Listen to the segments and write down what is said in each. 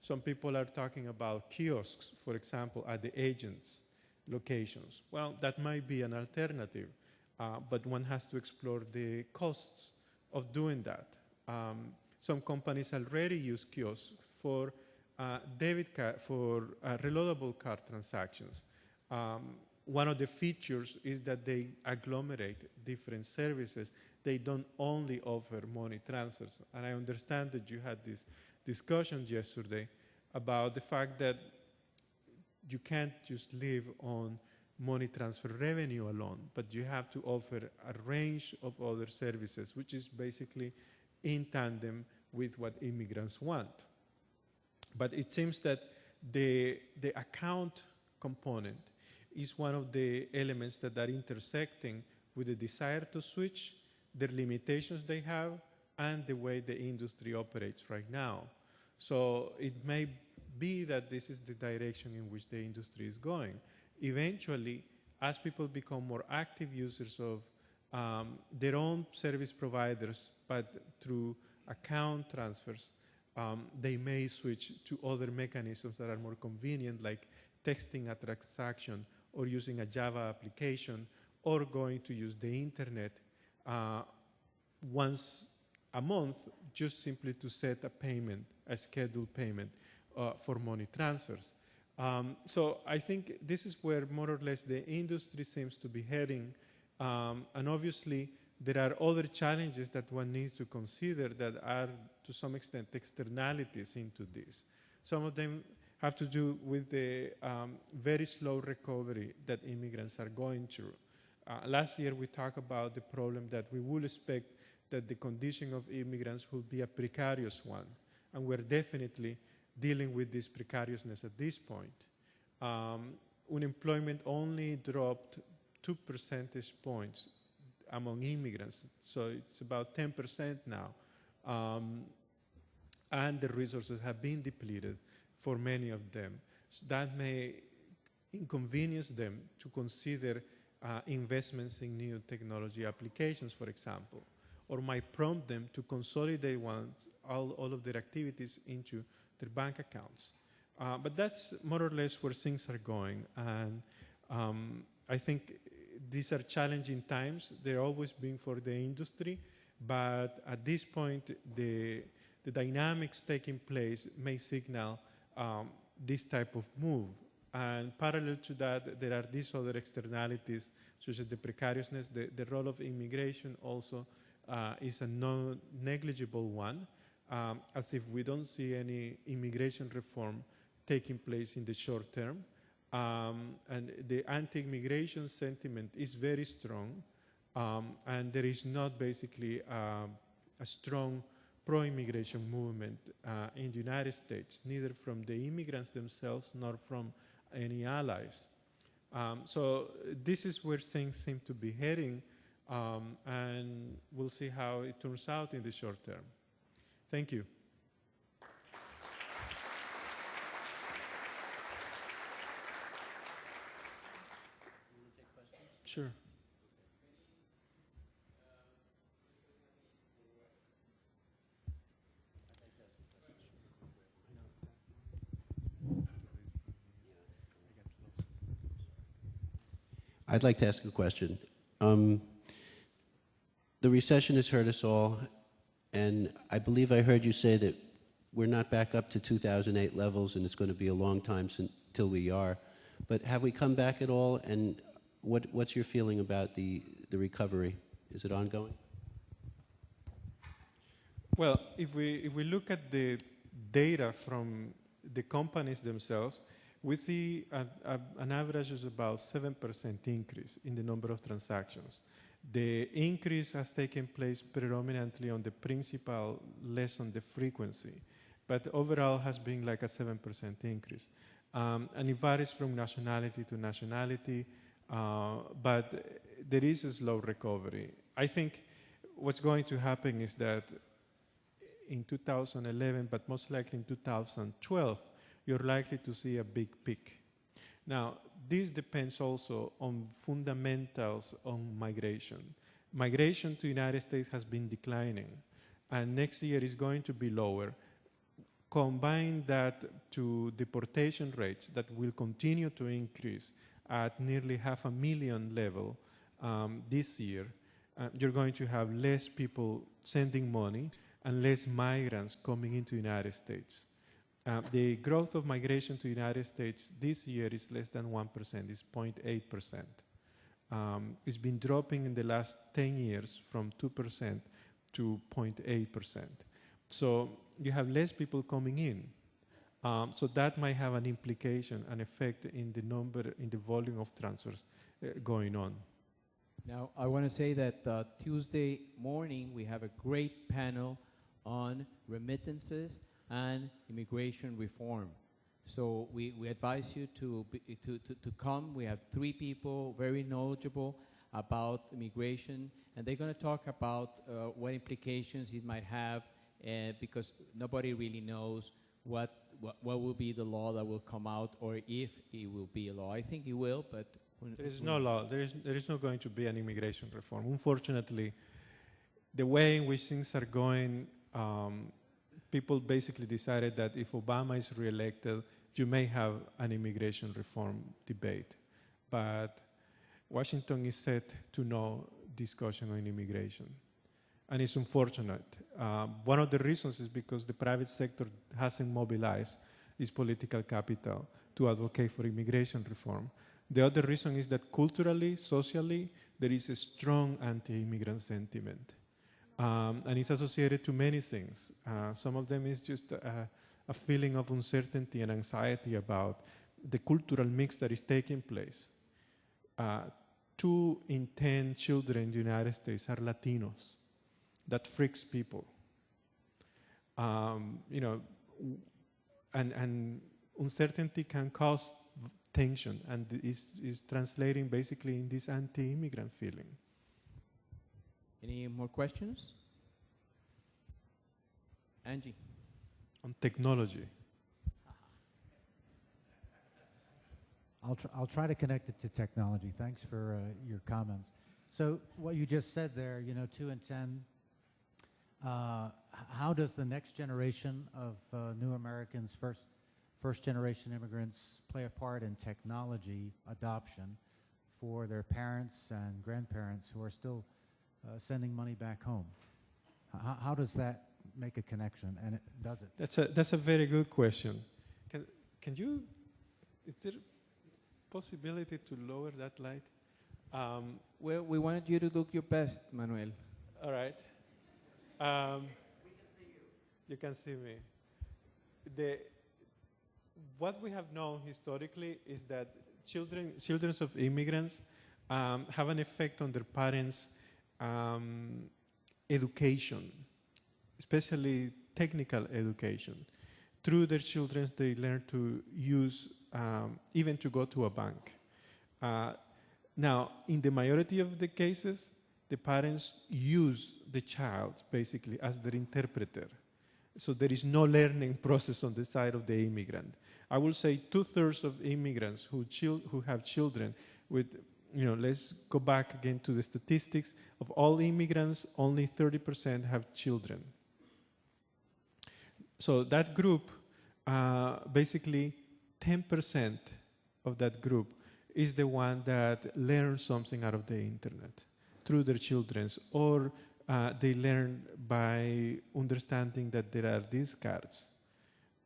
Some people are talking about kiosks, for example, at the agents' locations. Well, that might be an alternative, but one has to explore the costs of doing that. Some companies already use kiosks for debit card, for reloadable card transactions. One of the features is that they agglomerate different services. They don't only offer money transfers. And I understand that you had this discussion yesterday about the fact that you can't just live on money transfer revenue alone, but you have to offer a range of other services, which is basically in tandem with what immigrants want. But it seems that the account component is one of the elements that are intersecting with the desire to switch, the limitations they have, and the way the industry operates right now. So it may be that this is the direction in which the industry is going. Eventually, as people become more active users of their own service providers, but through account transfers, they may switch to other mechanisms that are more convenient, like texting a transaction or using a Java application or going to use the internet once a month just simply to set a payment, a scheduled payment for money transfers. So I think this is where more or less the industry seems to be heading. And obviously, there are other challenges that one needs to consider that are, to some extent, externalities into this. Some of them have to do with the very slow recovery that immigrants are going through. Last year, we talked about the problem that we will expect that the condition of immigrants will be a precarious one. And we're definitely dealing with this precariousness at this point. Unemployment only dropped 2 percentage points among immigrants, so it's about 10% now. And the resources have been depleted for many of them. So that may inconvenience them to consider investments in new technology applications, for example, or might prompt them to consolidate all of their activities into their bank accounts. But that's more or less where things are going. And I think these are challenging times. They're always been for the industry. But at this point, the dynamics taking place may signal this type of move. And parallel to that, there are these other externalities, such as the precariousness. The role of immigration also is a non-negligible one, as if we don't see any immigration reform taking place in the short term. And the anti-immigration sentiment is very strong, and there is not basically a strong pro-immigration movement in the United States, neither from the immigrants themselves nor from any allies. So this is where things seem to be heading, and we'll see how it turns out in the short term. Thank you. Sure. I'd like to ask a question. The recession has hurt us all, and I believe I heard you say that we're not back up to 2008 levels, and it's going to be a long time till we are. But have we come back at all, and what's your feeling about the recovery? Is it ongoing? Well, if we look at the data from the companies themselves, we see an average of about 7% increase in the number of transactions. The increase has taken place predominantly on the principal, less on the frequency, but overall has been like a 7% increase. And it varies from nationality to nationality, but there is a slow recovery. I think what's going to happen is that in 2011, but most likely in 2012, you're likely to see a big peak. Now, this depends also on fundamentals on migration. Migration to the United States has been declining, and next year is going to be lower. combine that to deportation rates that will continue to increase at nearly 500,000 level this year, you're going to have less people sending money and less migrants coming into the United States. The growth of migration to the United States this year is less than 1%, it's 0.8%. It's been dropping in the last 10 years from 2% to 0.8%. So you have less people coming in. So that might have an implication, an effect in the number, in the volume of transfers going on. Now, I want to say that Tuesday morning we have a great panel on remittances and immigration reform. So we advise you to come. We have 3 people very knowledgeable about immigration, and they're going to talk about what implications it might have, because nobody really knows what will be the law that will come out, or if it will be a law. I think it will, but there is no law. There is not going to be an immigration reform. Unfortunately, the way in which things are going, people basically decided that if Obama is reelected, you may have an immigration reform debate. But Washington is set to no discussion on immigration. And it's unfortunate. One of the reasons is because the private sector hasn't mobilized its political capital to advocate for immigration reform. The other reason is that culturally, socially, there is a strong anti-immigrant sentiment. And it's associated to many things. Some of them is just a feeling of uncertainty and anxiety about the cultural mix that is taking place. 2 in 10 children in the United States are Latinos. That freaks people. You know, and uncertainty can cause tension, and is translating basically in this anti-immigrant feeling. Any more questions? Angie. On technology. I'll try to connect it to technology. Thanks for your comments. So what you just said there, you know, 2 in 10. How does the next generation of new Americans, first generation immigrants, play a part in technology adoption for their parents and grandparents who are still sending money back home? How does that make a connection, and does it? That's a very good question. Can you, is there a possibility to lower that light? Well, we wanted you to look your best, Manuel. All right. We can see you. You can see me. What we have known historically is that children of immigrants have an effect on their parents' education, especially technical education. Through their children, they learn to use, even to go to a bank. Now, in the majority of the cases, the parents use the child basically as their interpreter. So there is no learning process on the side of the immigrant. I will say 2/3 of immigrants who have children with, you know, let's go back again to the statistics. Of all immigrants, only 30% have children. So that group, basically 10% of that group is the one that learns something out of the internet through their children, or they learn by understanding that there are these cards.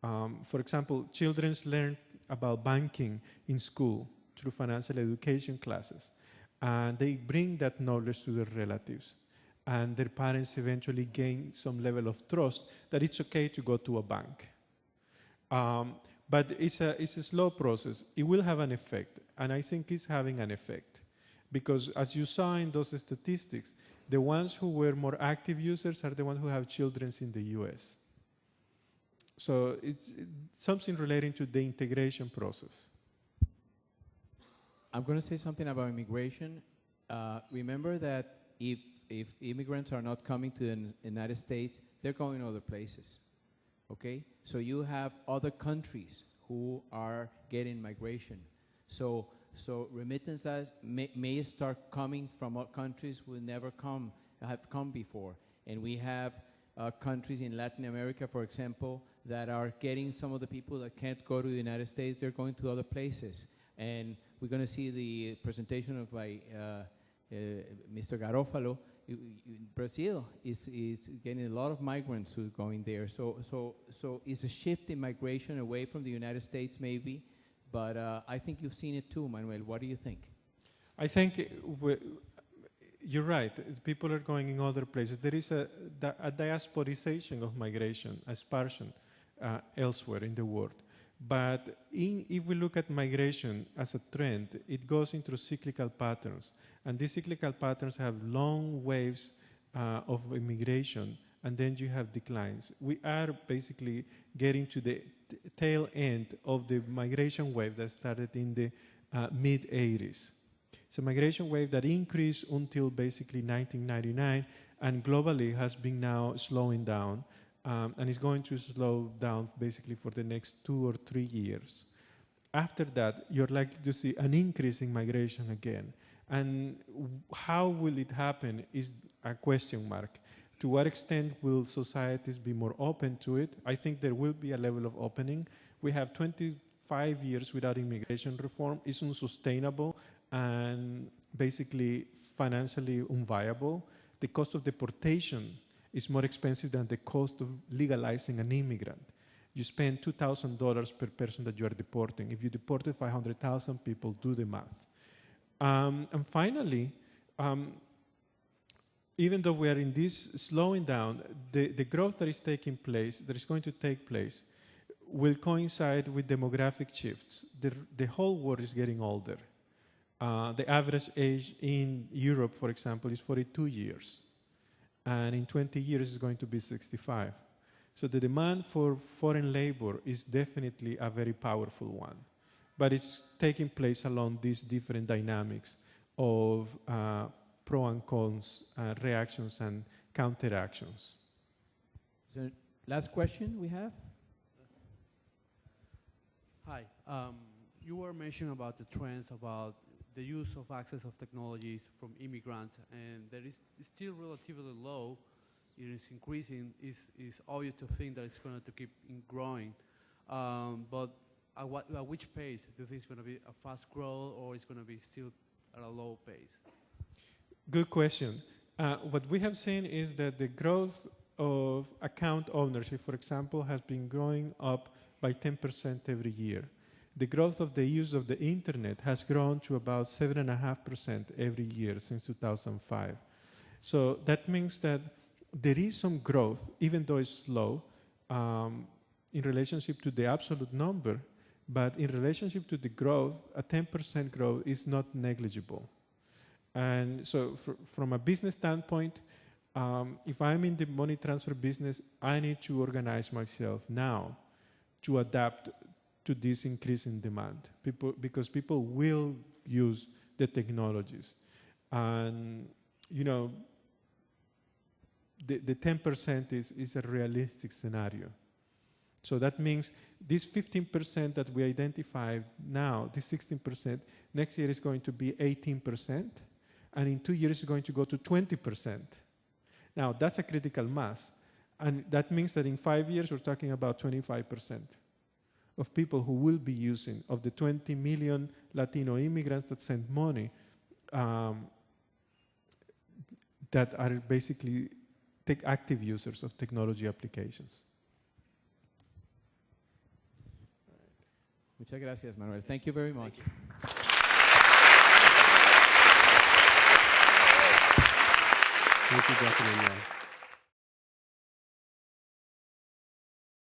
For example, children learn about banking in school through financial education classes, and they bring that knowledge to their relatives, and their parents eventually gain some level of trust that it's okay to go to a bank. But it's a slow process. It will have an effect, and I think it's having an effect, because as you saw in those statistics, the ones who were more active users are the ones who have children in the US. So it's something relating to the integration process. I'm going to say something about immigration. Remember that if immigrants are not coming to the United States, they're going other places, okay? So you have other countries who are getting migration. So remittances may start coming from countries who never have come before. And we have countries in Latin America, for example, that are getting some of the people that can't go to the United States, they're going to other places. And we're going to see the presentation of Mr. Garofalo. Brazil is getting a lot of migrants who are going there. So it's a shift in migration away from the United States maybe, but I think you've seen it too, Manuel. What do you think? I think you're right. People are going in other places. There is a diasporization of migration, a dispersion elsewhere in the world. But if we look at migration as a trend, it goes into cyclical patterns. And these cyclical patterns have long waves of immigration, and then you have declines. We are basically getting to the tail end of the migration wave that started in the mid-'80s. It's a migration wave that increased until basically 1999, and globally has been now slowing down. And it's going to slow down basically for the next 2 or 3 years. After that, you're likely to see an increase in migration again. And how will it happen is a question mark. To what extent will societies be more open to it? I think there will be a level of opening. We have 25 years without immigration reform. It's unsustainable and basically financially unviable. The cost of deportation is more expensive than the cost of legalizing an immigrant. You spend $2,000 per person that you are deporting. If you deported 500,000 people, do the math. And finally, even though we are in this slowing down, the growth that is taking place, that is going to take place, will coincide with demographic shifts. The whole world is getting older. The average age in Europe, for example, is 42 years. And in 20 years it's going to be 65. So the demand for foreign labor is definitely a very powerful one. But it's taking place along these different dynamics of pro and cons, reactions and counteractions. So last question we have? Hi. You were mentioning about the trends about the use of access of technologies from immigrants, and that is still relatively low. It is increasing. It's obvious to think that it's going to keep growing. But at which pace? Do you think it's going to be a fast growth, or it's going to be still at a low pace? Good question. What we have seen is that the growth of account ownership, for example, has been growing up by 10% every year. The growth of the use of the internet has grown to about 7.5% every year since 2005. So that means that there is some growth, even though it's slow, in relationship to the absolute number, but in relationship to the growth, a 10% growth is not negligible. And so from a business standpoint, if I'm in the money transfer business, I need to organize myself now to adapt to this increase in demand, because people will use the technologies. And, you know, the 10% is a realistic scenario. So that means this 15% that we identified now, this 16%, next year is going to be 18%, and in 2 years it's going to go to 20%. Now, that's a critical mass. And that means that in 5 years we're talking about 25% of people who will be using, of the 20 million Latino immigrants that send money, that are basically active users of technology applications. Muchas gracias, Manuel. Thank you very much. Thank you, Dr. Manuel.